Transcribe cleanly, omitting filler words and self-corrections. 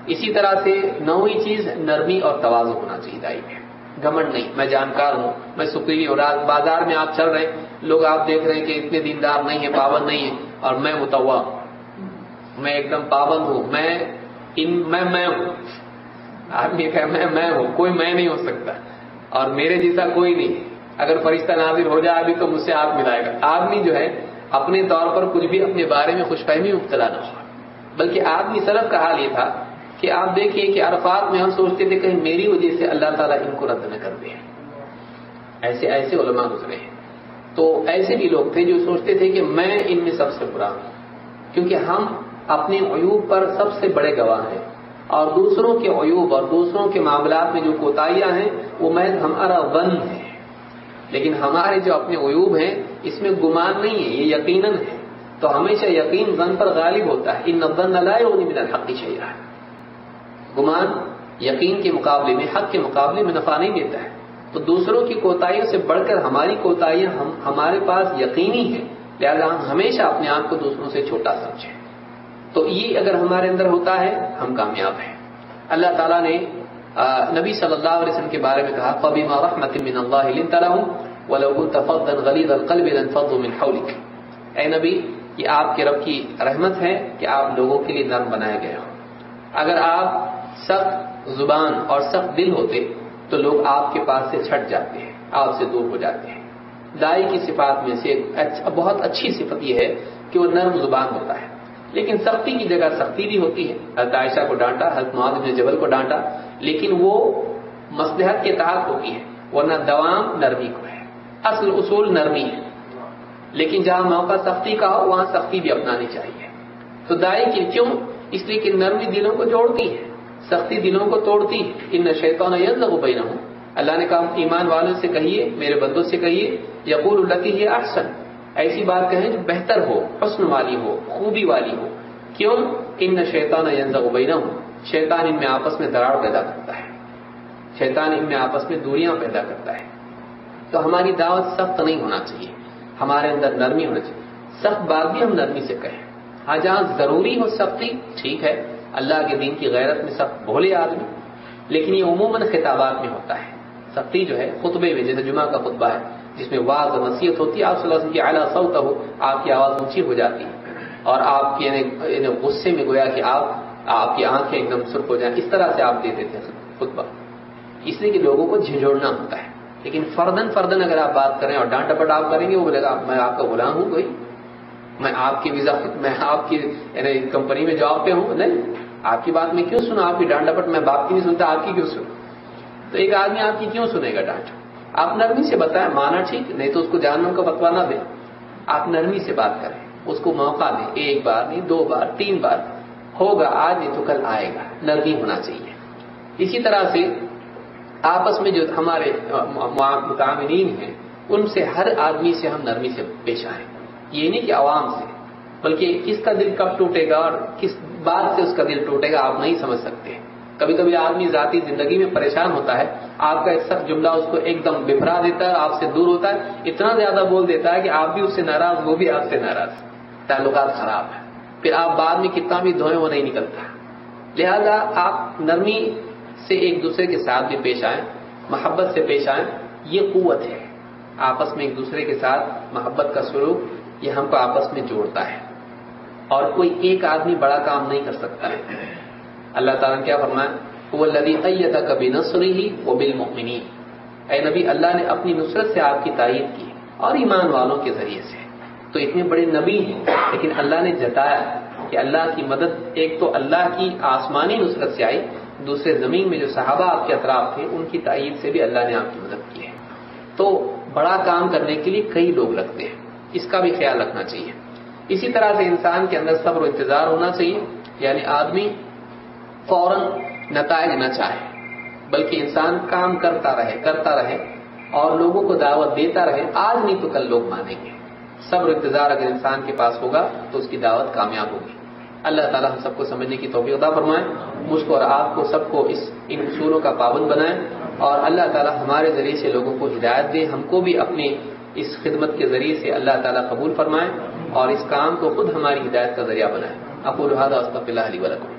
اسی طرح سے نویں چیز نرمی اور تواضع ہونا چاہیے دائی میں. گھمنڈ نہیں، میں جانکار ہوں، میں سپیری ہوں. بازار میں آپ چل رہے ہیں، لوگ آپ دیکھ رہے ہیں کہ اتنے دیندار نہیں ہیں، پابند نہیں ہیں، اور میں متوا ہوں، میں ایک دم پابند ہوں، میں ہوں. آدمی کہ میں ہوں، کوئی میں نہیں ہو سکتا اور میرے جیسا کوئی نہیں. اگر فرشتہ نازل ہو جائے ابھی تو مجھ سے ہاتھ ملائے گا. آدمی جو ہے اپنے طور پر کچھ بھی اپنے بارے میں خوش فہمی مبتلا نہ ہو، بلکہ آدمی سلف کا حال یہ تھا کہ آپ دیکھیے کہ عرفات میں ہم سوچتے تھے کہیں میری وجہ سے اللہ تعالیٰ ان کو رد نہ کر دے. ایسے علماء گزرے ہیں. تو ایسے بھی لوگ تھے جو سوچتے تھے کہ میں ان میں سب سے برا ہوں، کیونکہ ہم اپنے عیوب پر سب سے بڑے گواہ ہیں، اور دوسروں کے عیوب اور دوسروں کے معاملات میں جو کوتاہیاں ہیں وہ محض ہمارا ظن ہے. لیکن ہمارے جو اپنے عیوب ہیں اس میں گمان نہیں ہے، یہ یقیناً ہے. تو ہمیشہ یقین ظن پر غالب ہوتا ہے. ان الظن لا یغنی من الحق شیئا. گمان یقین کے مقابلے میں، حق کے مقابلے میں نفع نہیں دیتا ہے. تو دوسروں کی کوتاہیوں سے بڑھ کر ہماری کوتاہیاں ہمارے پاس یقینی ہیں، لہذا ہم ہمیشہ اپنے آپ کو دوسروں سے چھوٹا سمجھیں. تو یہ اگر ہمارے اندر ہوتا ہے ہم کامیاب ہیں. اللہ تعالیٰ نے نبی صلی اللہ علیہ وسلم کے بارے میں کہا فَبِمَا رَحْمَةٍ مِّنَ اللَّهِ لِنتَ لَهُمْ وَلَوْ كُنتَ فَظًّا غَلِيظَ الْقَلْبِ لَانفَضُّوا مِنْ حَوْلِكَ. اے نبی، یہ آپ کے رب کی رحمت ہے کہ آپ لوگوں کے لیے نرم بنائے گئے ہو. اگر آپ سخت زبان اور سخت دل ہوتے تو لوگ آپ کے پاس سے چھٹ جاتے ہیں، آپ سے دور ہو جاتے ہیں. دائی کی صفات میں سے بہت اچھی صفت یہ ہے کہ وہ نرم زبان ہوتا ہے، لیکن سختی کی جگہ سختی بھی ہوتی ہے. حضرت عائشہ کو ڈانٹا، حضرت معاذ بن جبل کو ڈانٹا، لیکن وہ مصلحت کے تحت ہوتی ہے، ورنہ دوام نرمی کو ہے. اصل اصول نرمی ہے، لیکن جہاں موقع سختی کا ہو وہاں سختی بھی اپنانی چاہیے. تو دائی کی کیوں؟ اس لیے کہ نرمی دلوں کو جوڑتی ہے، سختی دلوں کو توڑتی ہے. ان الشیطان ینزغ بینہم. اللہ نے کہا ایمان والوں سے کہیے، میرے بندوں سے کہیے، یقول التی ہی احسن، ایسی بات کہیں جو بہتر ہو، حسن والی ہو، خوبی والی ہو. کیوں؟ ان الشیطان ینزغ بینہم. شیطان ان میں آپس میں دراڑ پیدا کرتا ہے، شیطان ان میں آپس میں دوریاں پیدا کرتا ہے. تو ہماری دعوت سخت نہیں ہونا چاہیے، ہمارے اندر نرمی ہونا چاہیے. سخت بات بھی ہم نرمی سے کہیں. ہاں جہاں ضروری ہو سختی ٹھیک ہے، اللہ کے دین کی غیرت میں سخت بھولے آدمی، لیکن یہ عموماً خطابات میں ہوتا ہے. سختی جو ہے خطبے میں، جیسے جمعہ کا خطبہ ہے جس میں واعظ و نصیحت ہوتی ہے، آپ صلی اللہ علیہ وسلم کی اعلیٰ صوت ہو، آپ کی آواز اونچی ہو جاتی ہے اور آپ یعنی غصے میں گویا کہ آپ کی آنکھیں ایک دم سرخ ہو جائیں، اس طرح سے آپ دیتے تھے خطبہ، اس لیے کہ لوگوں کو جھنجھوڑنا ہوتا ہے. لیکن فردن اگر آپ بات کریں اور ڈانٹ ڈپٹ آپ کریں گے، وہ بولے گا میں آپ کا غلام ہوں، کوئی میں آپ کی ویزا، میں آپ کی کمپنی میں جاب پہ ہوں، نہیں آپ کی بات میں کیوں سنوں؟ آپ کی ڈانٹ ڈپٹ میں باپ کی نہیں سنتا، آپ کی کیوں سنوں؟ تو ایک آدمی آپ کی کیوں سنے گا ڈانٹ؟ آپ نرمی سے بتائیں، مانا ٹھیک، نہیں تو اس کو جہنم کا فتویٰ نہ دیں. آپ نرمی سے بات کریں، اس کو موقع دیں، ایک بار نہیں، 2 بار 3 بار، ہوگا آج نہیں تو کل آئے گا. نرمی ہونا چاہیے. اسی طرح سے آپس میں جو ہمارے متعاملین ہیں ان سے، ہر آدمی سے ہم نرمی سے پیش آئیں. یہ نہیں کہ عوام سے، بلکہ کس کا دل کب ٹوٹے گا اور کس بات سے اس کا دل ٹوٹے گا آپ نہیں سمجھ سکتے. کبھی کبھی آدمی ذاتی زندگی میں پریشان ہوتا ہے، آپ کا ایک سخت جملہ اس کو ایک دم بفرا دیتا ہے، آپ سے دور ہوتا ہے، اتنا زیادہ بول دیتا ہے کہ آپ بھی اس سے ناراض، وہ بھی آپ سے ناراض، تعلقات خراب ہے. پھر آپ بعد میں کتنا بھی دھوئیں وہ نہیں نکلتا. لہذا آپ نرمی سے ایک دوسرے کے ساتھ بھی پیش آئیں، محبت سے پیش آئیں. یہ قوت ہے، آپس میں ایک دوسرے کے ساتھ محبت کا سلوک، یہ ہم کو آپس میں جوڑتا ہے. اور کوئی ایک آدمی بڑا کام نہیں کر سکتا ہے. اللہ تعالیٰ نے کیا فرمایا؟ هو الذی ایدک بنصرہ وبالمؤمنین. اے نبی، اللہ نے اپنی نصرت سے آپ کی تائید کی اور ایمان والوں کے ذریعے سے. تو اتنے بڑے نبی ہیں، لیکن اللہ نے جتایا کہ اللہ کی مدد ایک تو اللہ کی آسمانی نصرت سے آئی، دوسرے زمین میں جو صحابہ آپ کے اطراف تھے ان کی تائید سے بھی اللہ نے آپ کی مدد کی ہے. تو بڑا کام کرنے کے لیے کئی لوگ لگتے ہیں، اس کا بھی خیال رکھنا چاہیے. اسی طرح سے انسان کے اندر صبر و انتظار ہونا چاہیے، یعنی آدمی فوراً نتائج نہ چاہے، بلکہ انسان کام کرتا رہے اور لوگوں کو دعوت دیتا رہے. آج نہیں تو کل لوگ مانیں گے. صبر و انتظار اگر انسان کے پاس ہوگا تو اس کی دعوت کامیاب ہوگی. اللہ تعالیٰ ہم سب کو سمجھنے کی توفیق عطا فرمائے، مجھ کو اور آپ کو سب کو ان اصولوں کا پابند بنائے، اور اللہ تعالیٰ ہمارے ذریعے سے لوگوں کو ہدایت دے. ہم کو بھی اپنی اس خدمت کے ذریعے سے اللہ تعالیٰ قبول فرمائے اور اس کام کو خود ہماری ہدایت کا ذریعہ بنائے. اقول ھذا واستغفر اللہ لی ولکم.